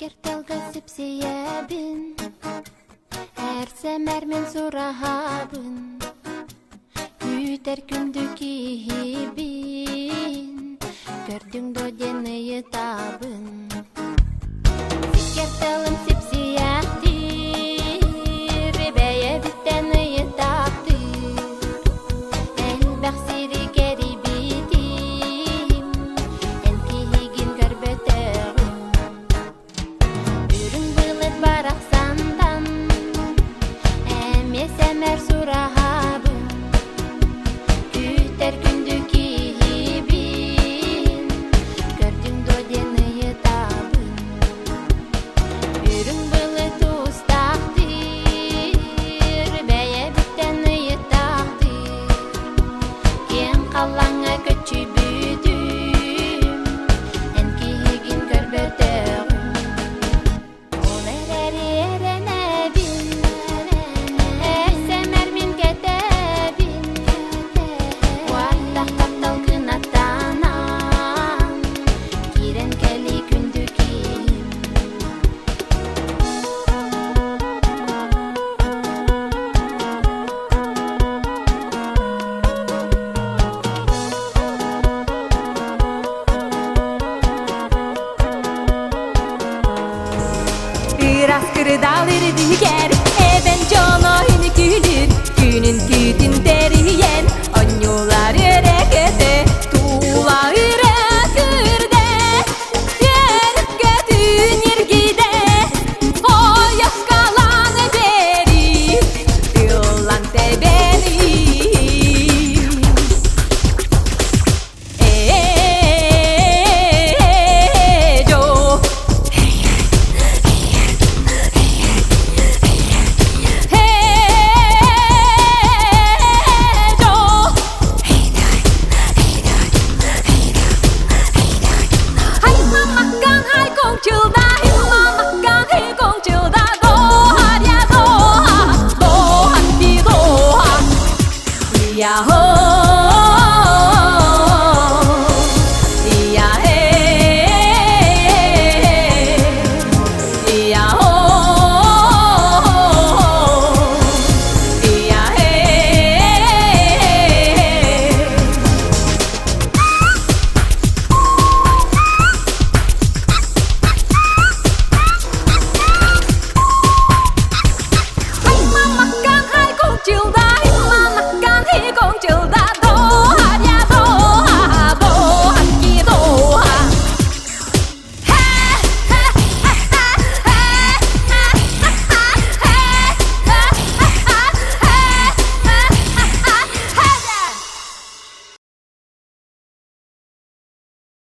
Kertalga sipsiyabin Ersemer men surahabın Güter kündü kihibin Gördüğün dojeni yıtabın Kertalım sipsiyahtir Beye biteni yıtaptır Elbaq siri geri bitim El kihigin görböteğim Ürün bılet barak sandan Emesemer surahabın Güter kündü kihibin Gördüğün dojeni yıtabın Ürün bılet ustaktır Beye biteni yıtaktır Ken kalanga köçü büdüm En kihigin görböteğim Ol ereri erenebin Ersemer min ketebin Vardak taptal kınatanan Kiren keli kündü kim Biraz kırdaları diker Eben cana hini gülür Günün güdün deriyen Anyolar erekete Tuğları kırde Yerip götün yergide O yaskalanı beri Yılan tebeni Ejo Yahoo!